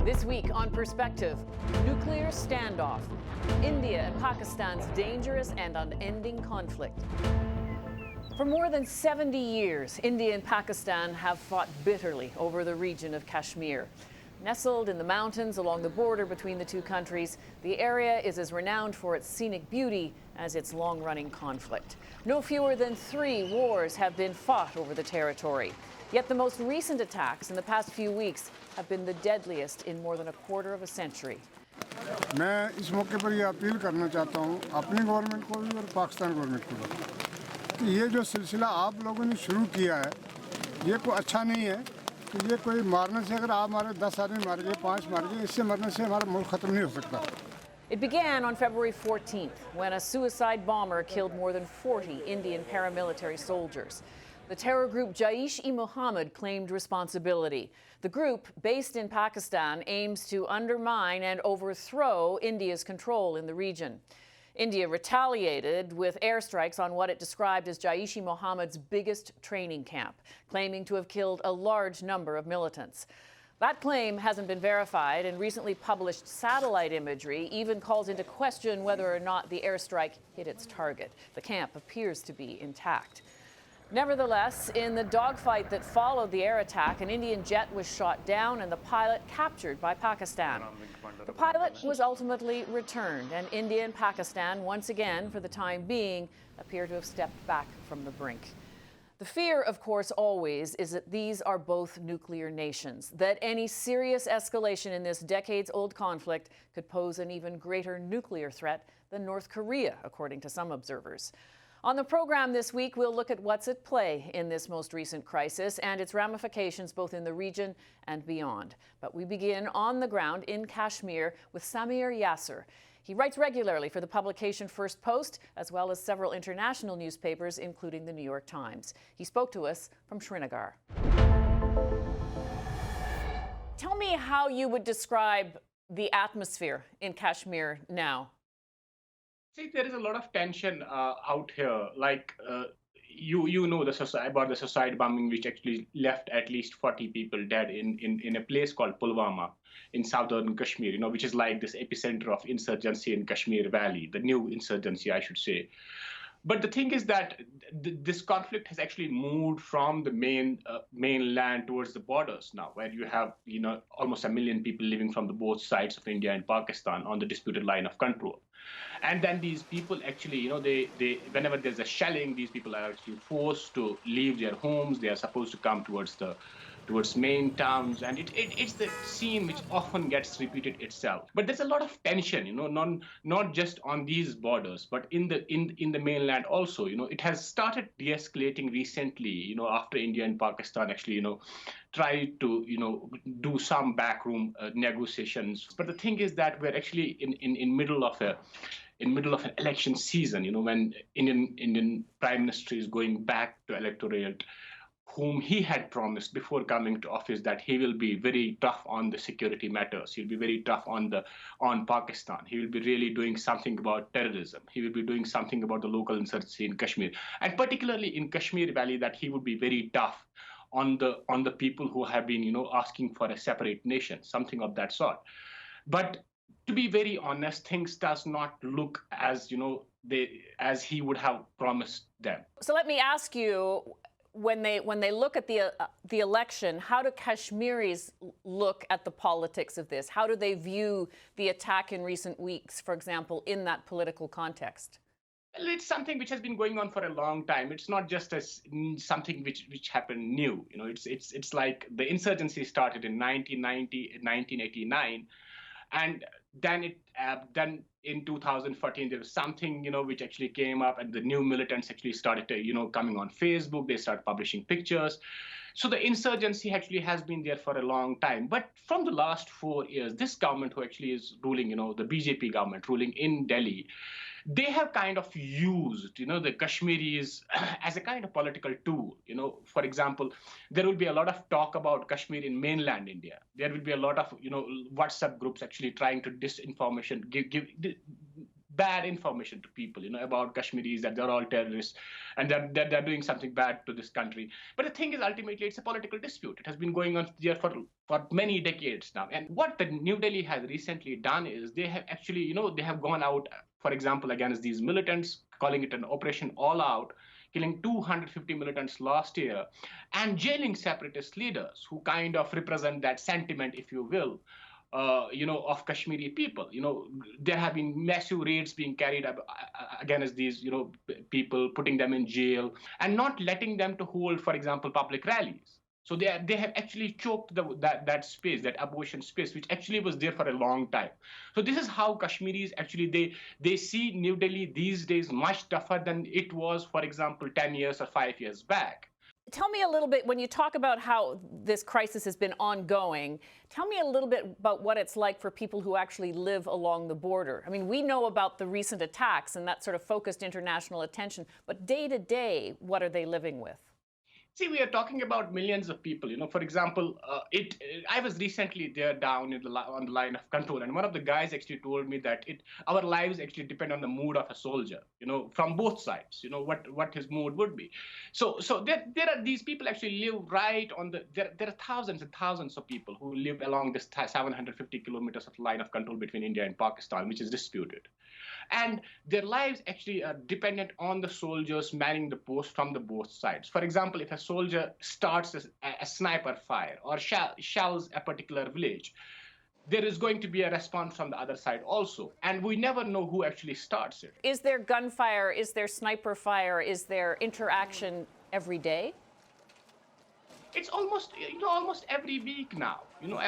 This week on Perspective, nuclear standoff, India and Pakistan's dangerous and unending conflict. For more than 70 years, India and Pakistan have fought bitterly over the region of Kashmir. Nestled in the mountains along the border between the two countries, the area is as renowned for its scenic beauty as its long-running conflict. No fewer than 3 wars have been fought over the territory. Yet the most recent attacks in the past few weeks have been the deadliest in more than a quarter of a century. मैं इस मौके पर ये appeal करना चाहता हूँ अपनी government को भी और पाकिस्तान गवर्नमेंट को भी कि ये जो सिलसिला आप लोगों ने शुरू किया है ये कोई अच्छा नहीं है कि ये कोई मारने से अगर आप मारे 10 आदमी मार गए 5 मार गए इससे मरने से हमारा मुल्क खत्म नहीं हो सकता. It began on February 14th when a suicide bomber killed more than 40 Indian paramilitary soldiers. The terror group Jaish-e-Mohammed claimed responsibility. The group, based in Pakistan, aims to undermine and overthrow India's control in the region. India retaliated with airstrikes on what it described as Jaish-e-Mohammed's biggest training camp, claiming to have killed a large number of militants. That claim hasn't been verified, and recently published satellite imagery even calls into question whether or not the airstrike hit its target. The camp appears to be intact. Nevertheless, in the dogfight that followed the air attack, an Indian jet was shot down and the pilot captured by Pakistan. The pilot was ultimately returned, and India and Pakistan, once again, for the time being, appear to have stepped back from the brink. The fear, of course, always is that these are both nuclear nations, that any serious escalation in this decades-old conflict could pose an even greater nuclear threat than North Korea, according to some observers. On the program this week, we'll look at what's at play in this most recent crisis and its ramifications both in the region and beyond. But we begin on the ground in Kashmir with Sameer Yasir. He writes regularly for the publication First Post, as well as several international newspapers, including the New York Times. He spoke to us from Srinagar. Tell me how you would describe the atmosphere in Kashmir now. See, there is a lot of tension out here. Like you know about the suicide bombing, which actually left at least 40 people dead in a place called Pulwama in southern Kashmir. You know, which is like this epicenter of insurgency in Kashmir Valley, the new insurgency, I should say. But the thing is that this conflict has actually moved from the mainland towards the borders now, where you have almost 1 million people living from the both sides of India and Pakistan on the disputed line of control. And then these people actually, they whenever there's a shelling, these people are actually forced to leave their homes. They are supposed to come towards main towns, and it's the scene which often gets repeated itself. But there's a lot of tension, not just on these borders, but in the mainland also. It has started de-escalating recently, after India and Pakistan actually, tried to, do some backroom negotiations. But the thing is that we're actually in middle of an election season, when Indian Prime Minister is going back to electorate, whom he had promised before coming to office that he will be very tough on the security matters. He'll be very tough on Pakistan. He will be really doing something about terrorism. He will be doing something about the local insurgency in Kashmir, and particularly in Kashmir Valley, that he would be very tough on the people who have been asking for a separate nation, something of that sort. But to be very honest, things does not look as as he would have promised them. So let me ask you, when they look at the election, how do Kashmiris look at the politics of this? How do they view the attack in recent weeks, for example, in that political context? Well, it's something which has been going on for a long time. It's not just something which happened new. It's like the insurgency started in 1989, and then in 2014 there was something which actually came up, and the new militants actually started coming on Facebook. They started publishing pictures. So the insurgency actually has been there for a long time. But from the last 4 years, this government who actually is ruling, the BJP government ruling in Delhi, they have kind of used, the Kashmiris as a kind of political tool. For example, there will be a lot of talk about Kashmir in mainland India. There will be a lot of, WhatsApp groups actually trying to disinformation, bad information to people, about Kashmiris, that they're all terrorists and that they're doing something bad to this country. But the thing is, ultimately, it's a political dispute. It has been going on there for many decades now. And what the New Delhi has recently done is they have actually, they have gone out, for example, against these militants, calling it an Operation All Out, killing 250 militants last year, and jailing separatist leaders who kind of represent that sentiment, if you will, of Kashmiri people. There have been massive raids being carried against these, people, putting them in jail and not letting them to hold, for example, public rallies. So they have actually choked that space, that abortion space, which actually was there for a long time. So this is how Kashmiris actually, they see New Delhi these days much tougher than it was, for example, 10 years or 5 years back. Tell me a little bit, when you talk about how this crisis has been ongoing, tell me a little bit about what it's like for people who actually live along the border. I mean, we know about the recent attacks and that sort of focused international attention, but day to day, what are they living with? See, we are talking about millions of people. For example, I was recently there down on the line of control, and one of the guys actually told me that our lives actually depend on the mood of a soldier. From both sides. What his mood would be. So there are these people actually live right on the. There are thousands and thousands of people who live along this 750 kilometers of line of control between India and Pakistan, which is disputed. And their lives actually are dependent on the soldiers manning the post from the both sides. For example, if a soldier starts a sniper fire or shells a particular village, there is going to be a response from the other side also. And we never know who actually starts it. Is there gunfire? Is there sniper fire? Is there interaction every day? It's almost every week now.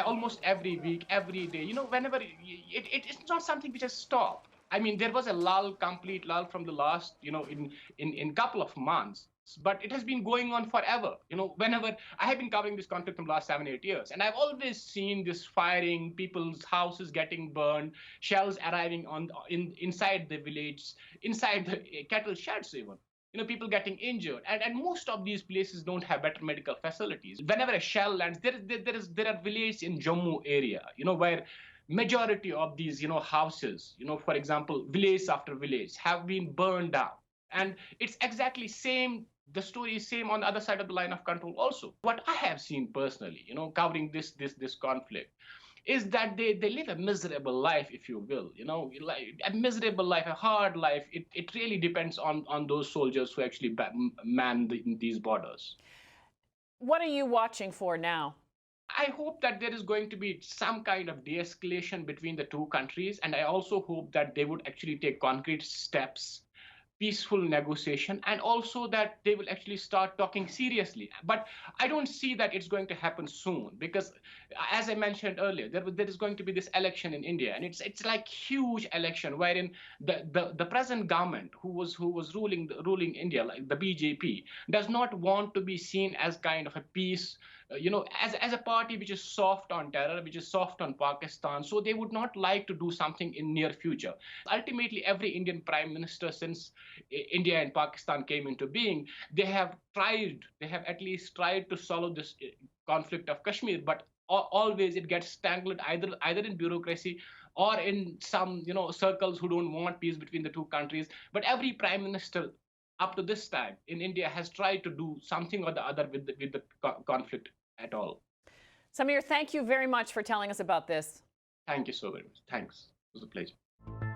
Almost every week, every day. Whenever it's not something which has stopped. I mean, there was a complete lull from the last, in couple of months, but it has been going on forever. Whenever I have been covering this conflict from the last 7-8 years, and I've always seen this firing, people's houses getting burned, shells arriving inside the village, inside the cattle sheds even. People getting injured, and most of these places don't have better medical facilities. Whenever a shell lands, there are villages in Jammu area, where majority of these, houses, for example, village after village have been burned down. And it's exactly same. The story is same on the other side of the line of control also. What I have seen personally, covering this conflict, is that they live a miserable life, if you will, like a miserable life, a hard life. It really depends on those soldiers who actually man these borders. What are you watching for now? I hope that there is going to be some kind of de-escalation between the two countries, and I also hope that they would actually take concrete steps, peaceful negotiation, and also that they will actually start talking seriously. But I don't see that it's going to happen soon, because as I mentioned earlier, there is going to be this election in India, and it's like huge election wherein the present government who was ruling India, like the BJP, does not want to be seen as kind of a peace, as a party which is soft on terror, which is soft on Pakistan. So they would not like to do something in near future. Ultimately, every Indian prime minister since India and Pakistan came into being, they have at least tried to solve this conflict of Kashmir, but always it gets tangled either in bureaucracy or in some circles who don't want peace between the two countries. But every prime minister up to this time in India has tried to do something or the other with the conflict at all. Sameer, thank you very much for telling us about this. Thank you so very much. Thanks. It was a pleasure.